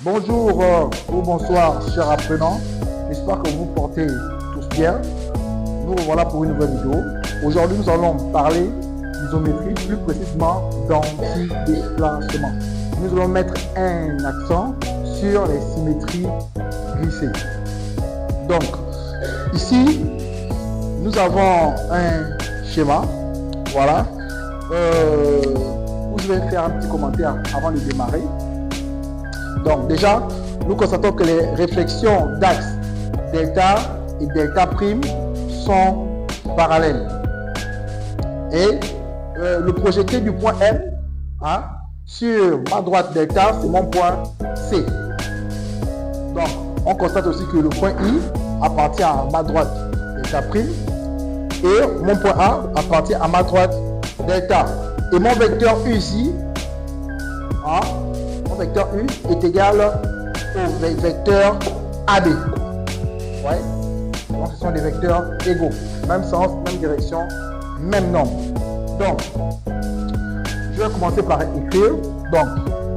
Bonjour ou bonsoir, chers apprenants. J'espère que vous vous portez tous bien. Nous revoilà pour une nouvelle vidéo. Aujourd'hui, nous allons parler d'isométrie, plus précisément d'anti-déplacement. Nous allons mettre un accent sur les symétries glissées. Donc, ici, nous avons un schéma. Voilà. Où je vais faire un petit commentaire avant de démarrer. Donc déjà, nous constatons que les réflexions d'axe delta et delta prime sont parallèles. Et le projeté du point M sur ma droite delta, c'est mon point C. Donc, on constate aussi que le point I appartient à ma droite delta prime et mon point A appartient à ma droite delta. Et mon vecteur U ici, mon vecteur U est égal au vecteur AB. Ouais. Donc, ce sont des vecteurs égaux. Même sens, même direction, même nombre. Donc, je vais commencer par écrire. Donc,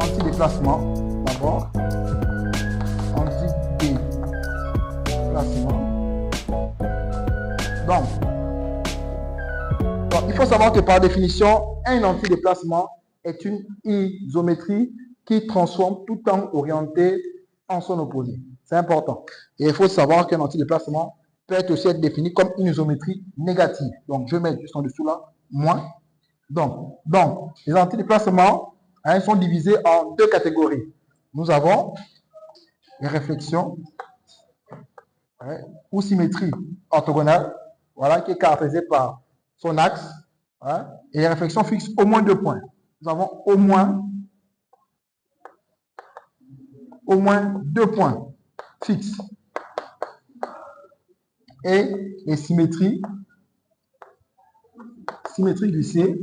anti-déplacement. D'abord. Anti-déplacement. Donc, il faut savoir que par définition, un anti-déplacement est une isométrie qui transforme tout temps orienté en son opposé. C'est important. Et il faut savoir qu'un antidéplacement peut être aussi être défini comme une isométrie négative. Donc, je mets juste en dessous là, moins. Donc les antidéplacements sont divisés en deux catégories. Nous avons les réflexions ou symétrie orthogonale, voilà, qui est caractérisée par son axe, et les réflexions fixent au moins 2 points. Nous avons au moins 2 points fixes. Et les symétries glissées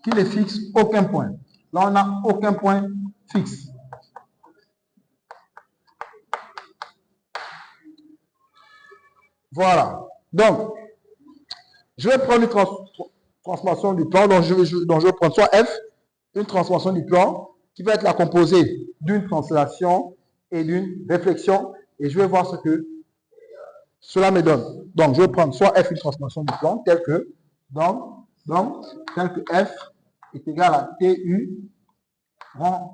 qui ne fixent aucun point. Là, on n'a aucun point fixe. Voilà. Donc, je vais prendre une transformation du plan. Donc, je vais prendre soit F, une transformation du plan qui va être la composée d'une translation et d'une réflexion. Et je vais voir ce que cela me donne. Donc, je vais prendre soit F, une transformation du plan, tel que, tel que F est égal à TU rond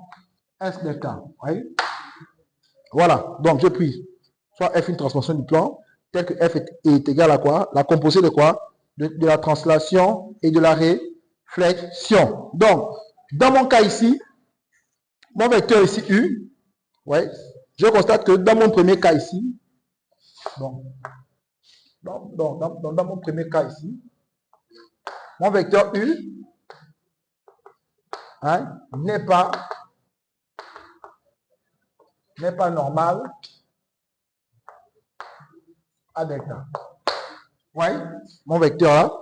S delta. Oui? Voilà. Donc, je prie soit F, une transformation du plan, tel que F est égal à quoi? La composée de quoi? De la translation et de la réflexion. Donc, dans mon cas ici, mon vecteur ici U, ouais, je constate que dans mon premier cas ici, dans mon premier cas ici, mon vecteur U n'est pas normal à delta. Ouais, mon vecteur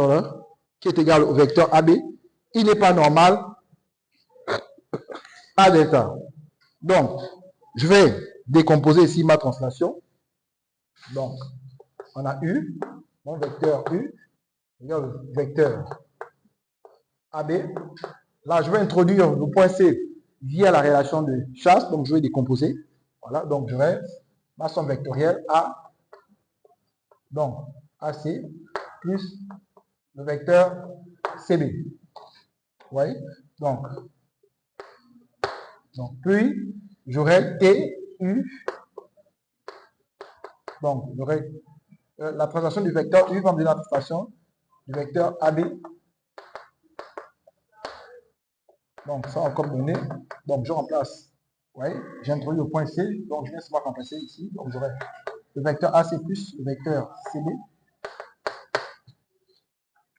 là, qui est égal au vecteur AB, il n'est pas normal à delta. Donc, je vais décomposer ici ma translation. Donc, on a U, mon vecteur U, égale le vecteur AB. Là, je vais introduire le point C via la relation de chasse. Donc, je vais décomposer. Voilà, donc je vais ma somme vectorielle A. Donc, AC plus le vecteur CB. Oui, donc puis, j'aurai TU. Donc, j'aurai la translation du vecteur U va me donner la translation du vecteur AB. Donc, ça encore donné. Donc, je remplace. Oui, j'introduis le point C. Donc, je viens seulement remplacer ici. Donc, j'aurai le vecteur AC plus le vecteur CB.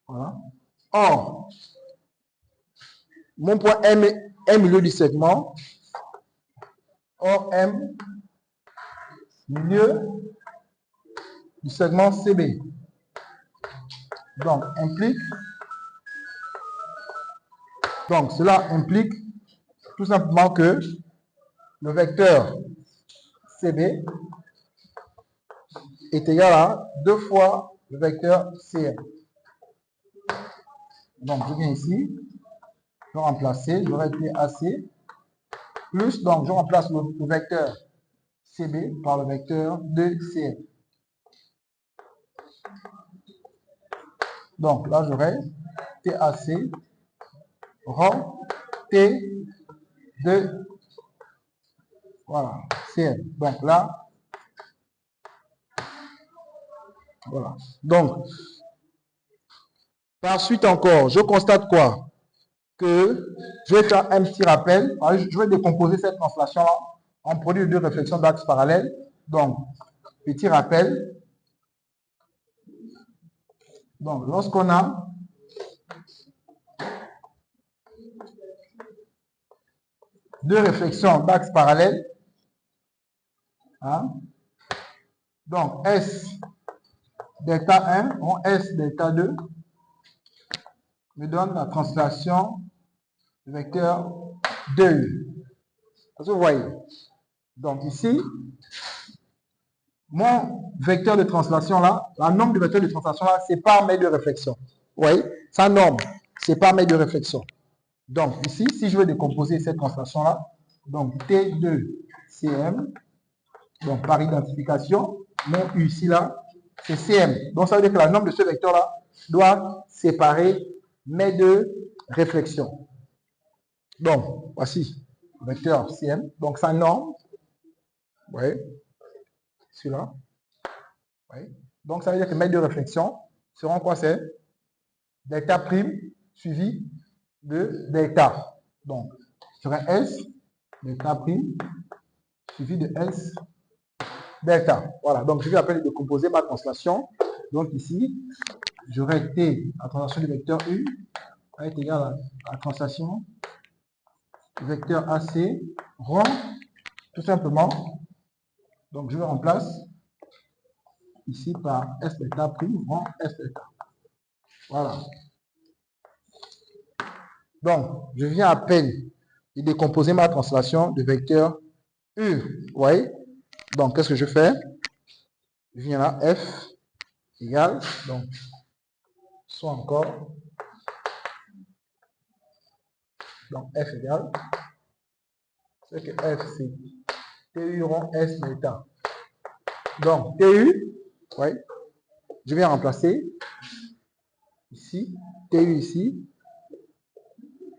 Voilà. Or, mon point M est milieu du segment. Or, M, milieu du segment CB. Donc, cela implique tout simplement que le vecteur CB est égal à 2 fois le vecteur CM. Donc, je viens ici, je vais remplacer, j'aurai été AC plus, donc je remplace le vecteur CB par le vecteur de CM. Donc là, j'aurai TAC rond T de voilà, CM. Donc là, voilà. Donc, par suite encore, je constate quoi? Que je vais faire un petit rappel. Je vais décomposer cette translation-là en produit de deux réflexions d'axes parallèles. Donc, petit rappel. Donc, lorsqu'on a deux réflexions d'axes parallèles, hein, donc S delta 1 en S delta 2 me donne la translation du vecteur 2U. Vous voyez. Donc ici, mon vecteur de translation là, la norme du vecteur de translation là, c'est par mes deux réflexions. Vous voyez, sa norme, c'est par mes deux réflexions. Donc ici, si je veux décomposer cette translation là, donc T2CM, donc par identification, mon U ici là, c'est CM. Donc ça veut dire que la norme de ce vecteur là doit séparer mes deux réflexions. Donc voici le vecteur CM, donc sa norme, vous voyez, celui-là. Donc, ça veut dire que mes deux réflexions seront quoi? C'est delta prime suivi de delta. Donc, j'aurai S delta prime suivi de S delta. Voilà, donc je vais appeler décomposer ma translation. Donc ici, j'aurai T, la translation du vecteur U, va être égale à la translation du vecteur AC rond, tout simplement. Donc, je remplace ici par S delta prime rond S delta. Voilà. Donc, je viens à peine de décomposer ma translation de vecteur U. Vous voyez? Donc, qu'est-ce que je fais? Je viens là, F égale, donc, soit encore, donc F égale, c'est que F c'est TU rond S delta. Donc, TU, oui, je viens remplacer ici, TU ici,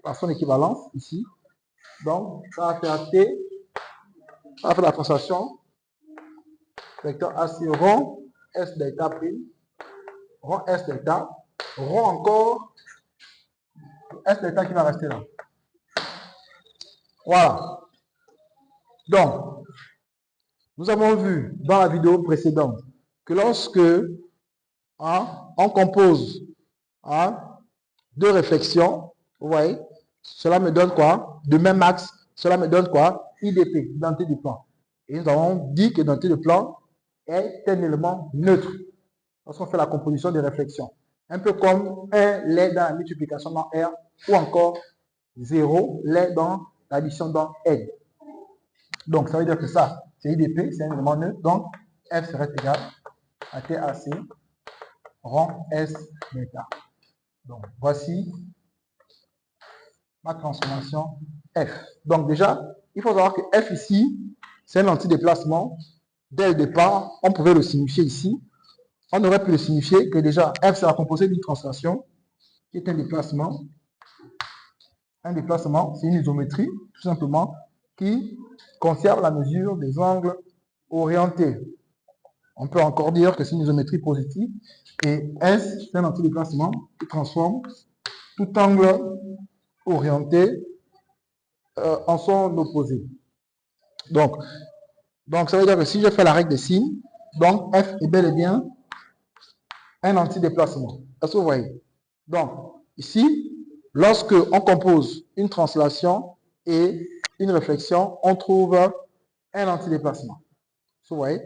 par son équivalence ici. Donc, ça va faire T, ça va faire la translation vecteur AC rond S delta prime, rond S delta, rond encore S delta qui va rester là. Voilà. Donc, nous avons vu dans la vidéo précédente que lorsque on compose deux réflexions, vous voyez, cela me donne quoi? De même axe, cela me donne quoi? IDP, identité du plan. Et nous avons dit que l'identité du plan est un élément neutre lorsqu'on fait la composition des réflexions. Un peu comme 1 l'est dans la multiplication dans R ou encore 0 l'est dans l'addition dans N. Donc, ça veut dire que ça, c'est IDP, c'est un élément neutre. Donc, F serait égal à TAC rond S delta. Donc, voici ma transformation F. Donc, déjà, il faut savoir que F ici, c'est un antidéplacement. Dès le départ, on pouvait le signifier ici. On aurait pu le signifier que déjà, F, c'est la composée d'une translation qui est un déplacement. Un déplacement, c'est une isométrie, tout simplement, qui conserve la mesure des angles orientés. On peut encore dire que c'est une isométrie positive. Et S, c'est un antidéplacement qui transforme tout angle orienté en son opposé. Donc, ça veut dire que si je fais la règle des signes, donc F est bel et bien un antidéplacement. Est-ce que vous voyez? Donc, ici, lorsque on compose une translation et une réflexion, on trouve un antidéplacement. Vous voyez?